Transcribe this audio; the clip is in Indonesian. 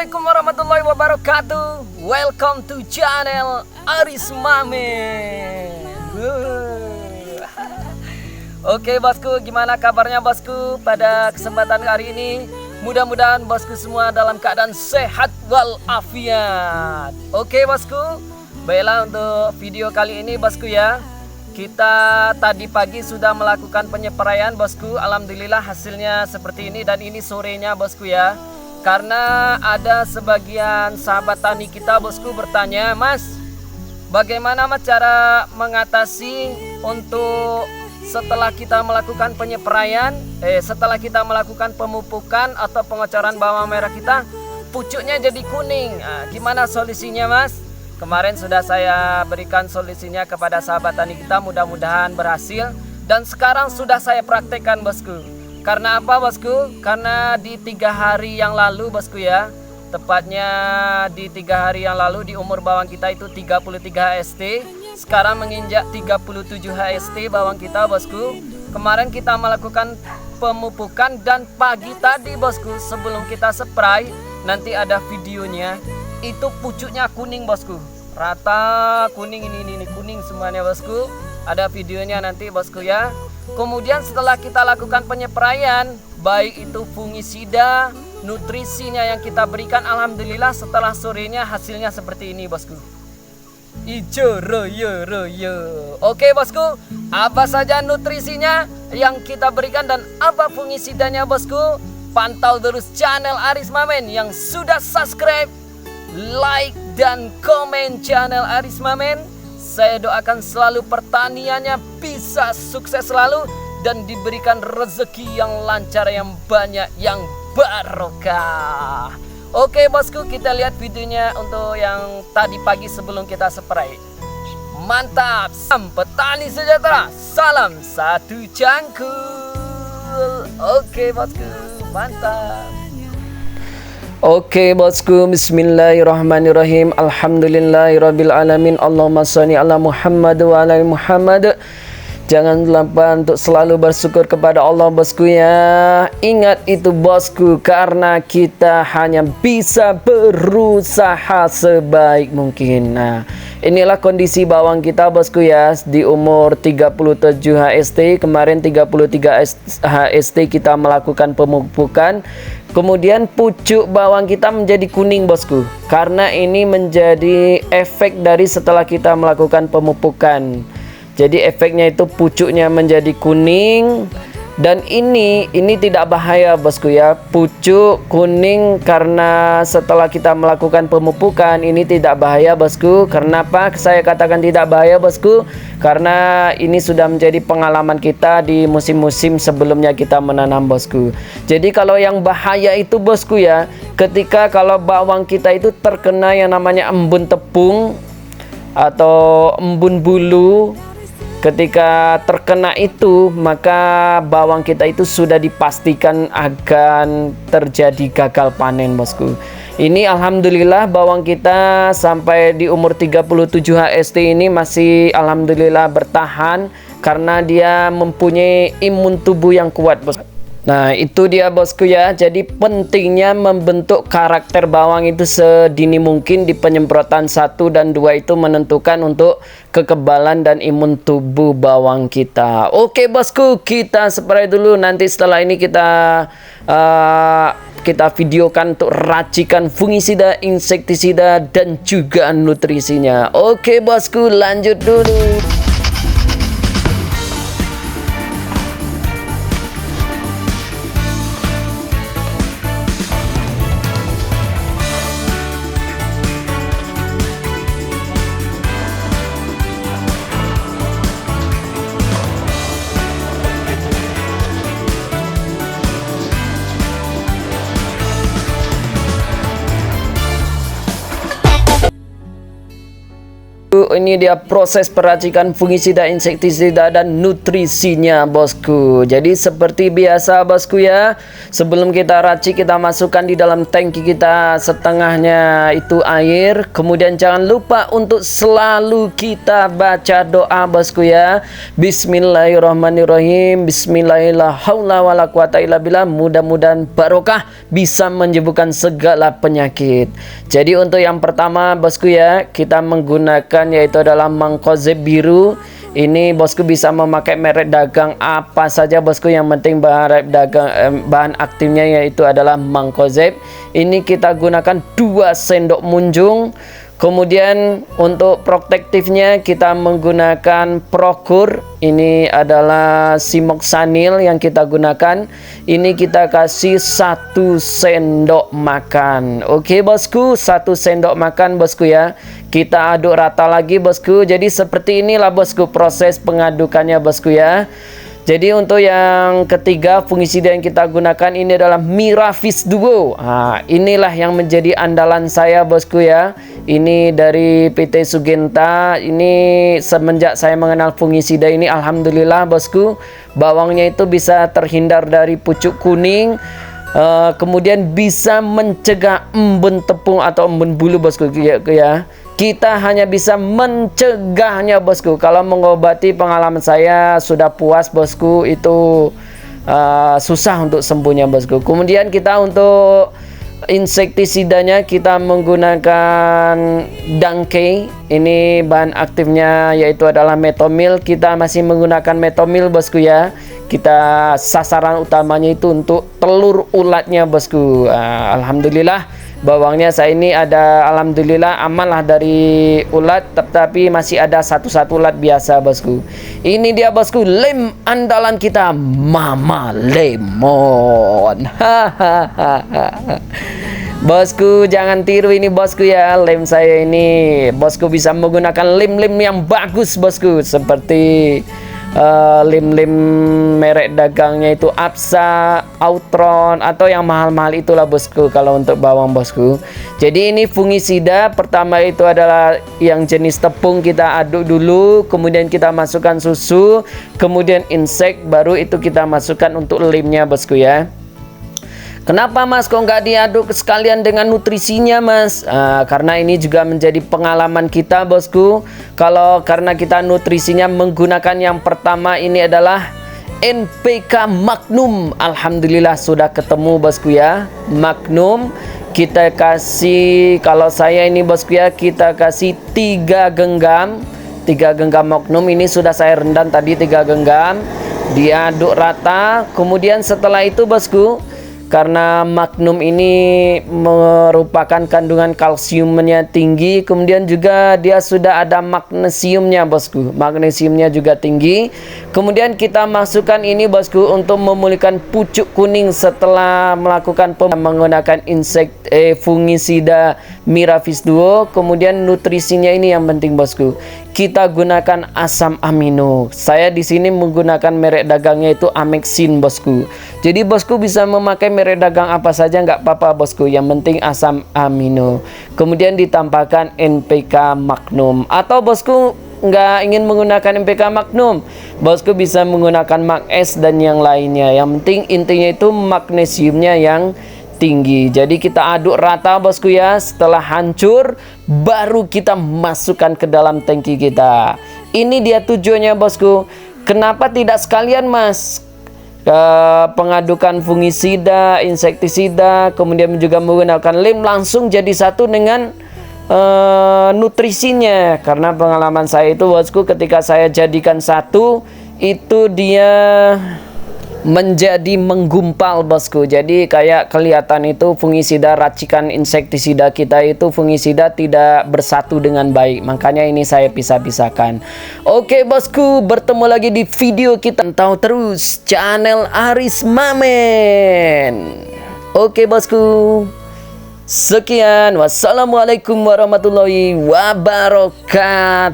Assalamualaikum warahmatullahi wabarakatuh. Welcome to channel Aris Mamen. Oke bosku, gimana kabarnya bosku pada kesempatan hari ini? Mudah-mudahan bosku semua dalam keadaan sehat walafiat. Oke bosku, baiklah untuk video kali ini bosku ya. Kita tadi pagi sudah melakukan penyepraian bosku. Alhamdulillah hasilnya seperti ini dan ini sorenya bosku ya. Karena ada sebagian sahabat tani kita bosku bertanya, Mas, bagaimana Mas cara mengatasi untuk setelah kita melakukan penyepraian, setelah kita melakukan pemupukan atau pengocoran bawang merah kita, pucuknya jadi kuning. Nah, gimana solusinya Mas? Kemarin sudah saya berikan solusinya kepada sahabat tani kita, mudah-mudahan berhasil. Dan sekarang sudah saya praktekkan bosku. Karena apa bosku? Karena di 3 hari yang lalu bosku ya, tepatnya di 3 hari yang lalu di umur bawang kita itu 33 HST, sekarang menginjak 37 HST bawang kita bosku. Kemarin kita melakukan pemupukan dan pagi tadi bosku sebelum kita spray, nanti ada videonya, itu pucuknya kuning bosku, rata kuning, ini kuning semuanya bosku. Ada videonya nanti bosku ya. Kemudian setelah kita lakukan penyepraian, baik itu fungisida, nutrisinya yang kita berikan, alhamdulillah setelah sorenya hasilnya seperti ini bosku. Ijo royo royo. Oke bosku, apa saja nutrisinya yang kita berikan dan apa fungisidanya bosku? Pantau terus channel Aris Mamen. Yang sudah subscribe, like dan komen channel Aris Mamen, saya doakan selalu pertaniannya bisa sukses selalu dan diberikan rezeki yang lancar, yang banyak, yang barokah. Oke bosku, kita lihat videonya untuk yang tadi pagi sebelum kita spray. Mantap, salam petani sejahtera, salam satu cangkul. Oke bosku, mantap. Oke bosku, bismillahirrahmanirrahim. Alhamdulillahirrabbilalamin. Allahumma sholli ala Muhammad wa ala Muhammad. Jangan lupa untuk selalu bersyukur kepada Allah bosku ya. Ingat itu bosku, karena kita hanya bisa berusaha sebaik mungkin. Nah, inilah kondisi bawang kita bosku ya. Di umur 37 HST, kemarin 33 HST kita melakukan pemupukan. Kemudian pucuk bawang kita menjadi kuning bosku, karena ini menjadi efek dari setelah kita melakukan pemupukan. Jadi efeknya itu pucuknya menjadi kuning. Dan ini tidak bahaya bosku ya, pucuk kuning karena setelah kita melakukan pemupukan, ini tidak bahaya bosku. Kenapa saya katakan tidak bahaya bosku? Karena ini sudah menjadi pengalaman kita di musim-musim sebelumnya kita menanam bosku. Jadi kalau yang bahaya itu bosku ya, ketika kalau bawang kita itu terkena yang namanya embun tepung atau embun bulu. Ketika terkena itu, maka bawang kita itu sudah dipastikan akan terjadi gagal panen bosku. Ini alhamdulillah bawang kita sampai di umur 37 HST ini masih alhamdulillah bertahan karena dia mempunyai imun tubuh yang kuat bosku. Nah itu dia bosku ya. Jadi pentingnya membentuk karakter bawang itu sedini mungkin di penyemprotan 1 dan 2 itu menentukan untuk kekebalan dan imun tubuh bawang kita. Oke bosku, kita spray dulu. Nanti setelah ini kita videokan untuk racikan fungisida, insektisida dan juga nutrisinya. Oke bosku, lanjut dulu. Ini ini dia proses peracikan fungisida, insektisida dan nutrisinya bosku. Jadi seperti biasa bosku ya, sebelum kita racik kita masukkan di dalam tangki kita setengahnya itu air. Kemudian jangan lupa untuk selalu kita baca doa bosku ya. Bismillahirrahmanirrahim. Bismillahirrahmanirrahim. Mudah-mudahan barokah bisa menyembuhkan segala penyakit. Jadi untuk yang pertama bosku ya, kita menggunakan yaitu adalah Mancozeb biru. Ini bosku bisa memakai merek dagang apa saja bosku, yang penting bahan aktifnya yaitu adalah Mancozeb. Ini kita gunakan 2 sendok munjung. Kemudian untuk protektifnya kita menggunakan Prokur. Ini adalah Simoxanil yang kita gunakan. Ini kita kasih 1 sendok makan. Oke bosku, 1 sendok makan bosku ya. Kita aduk rata lagi bosku. Jadi seperti inilah bosku proses pengadukannya bosku ya. Jadi untuk yang ketiga fungisida yang kita gunakan ini adalah Miravis Duo. Nah, inilah yang menjadi andalan saya bosku ya. Ini dari PT Sugenta. Ini semenjak saya mengenal fungisida ini, alhamdulillah bosku, bawangnya itu bisa terhindar dari pucuk kuning. Kemudian bisa mencegah embun tepung atau embun bulu bosku ya. Kita hanya bisa mencegahnya bosku. Kalau mengobati, pengalaman saya sudah puas bosku, itu susah untuk sembuhnya bosku. Kemudian kita untuk insektisidanya kita menggunakan Dankey. Ini bahan aktifnya yaitu adalah Metomil. Kita masih menggunakan Metomil bosku ya. Kita sasaran utamanya itu untuk telur ulatnya bosku. Alhamdulillah bawangnya saya ini ada, alhamdulillah aman lah dari ulat, tetapi masih ada satu ulat biasa bosku. Ini dia bosku lem andalan kita, Mama Lemon. Bosku jangan tiru ini bosku ya, lem saya ini bosku bisa menggunakan lem-lem yang bagus bosku, seperti lem-lem merek dagangnya itu Apsa, Outron, atau yang mahal-mahal itulah bosku kalau untuk bawang bosku. Jadi ini fungisida pertama itu adalah yang jenis tepung, kita aduk dulu, kemudian kita masukkan susu, kemudian insek, baru itu kita masukkan untuk lemnya bosku ya. Kenapa mas kok nggak diaduk sekalian dengan nutrisinya mas? Karena ini juga menjadi pengalaman kita bosku. Karena kita nutrisinya menggunakan yang pertama ini adalah NPK Magnum. Alhamdulillah sudah ketemu bosku ya, Magnum. Kita kasih, kalau saya ini bosku ya, kita kasih 3 genggam. 3 genggam Magnum ini sudah saya rendam tadi 3 genggam. Diaduk rata. Kemudian setelah itu bosku, karena Magnum ini merupakan kandungan kalsiumnya tinggi, kemudian juga dia sudah ada magnesiumnya bosku, magnesiumnya juga tinggi. Kemudian kita masukkan ini bosku untuk memulihkan pucuk kuning setelah melakukan menggunakan fungisida Miravis Duo. Kemudian nutrisinya ini yang penting bosku, kita gunakan asam amino. Saya di sini menggunakan merek dagangnya itu Amexin bosku. Jadi bosku bisa memakai merek dagang apa saja nggak apa-apa bosku, yang penting asam amino. Kemudian ditambahkan NPK Magnum, atau bosku nggak ingin menggunakan NPK Magnum, bosku bisa menggunakan Mag S dan yang lainnya. Yang penting intinya itu magnesiumnya yang tinggi. Jadi kita aduk rata bosku ya. Setelah hancur baru kita masukkan ke dalam tangki kita. Ini dia tujuannya bosku. Kenapa tidak sekalian mas pengadukan fungisida, insektisida, kemudian juga menggunakan lem langsung jadi satu dengan nutrisinya? Karena pengalaman saya itu bosku, ketika saya jadikan satu itu dia menjadi menggumpal bosku. Jadi kayak kelihatan itu fungisida racikan insektisida kita itu fungisida tidak bersatu dengan baik. Makanya ini saya pisah-pisahkan. Oke bosku, bertemu lagi di video kita. Pantau terus channel Aris Mamen. Oke bosku, sekian, wassalamualaikum warahmatullahi wabarakatuh.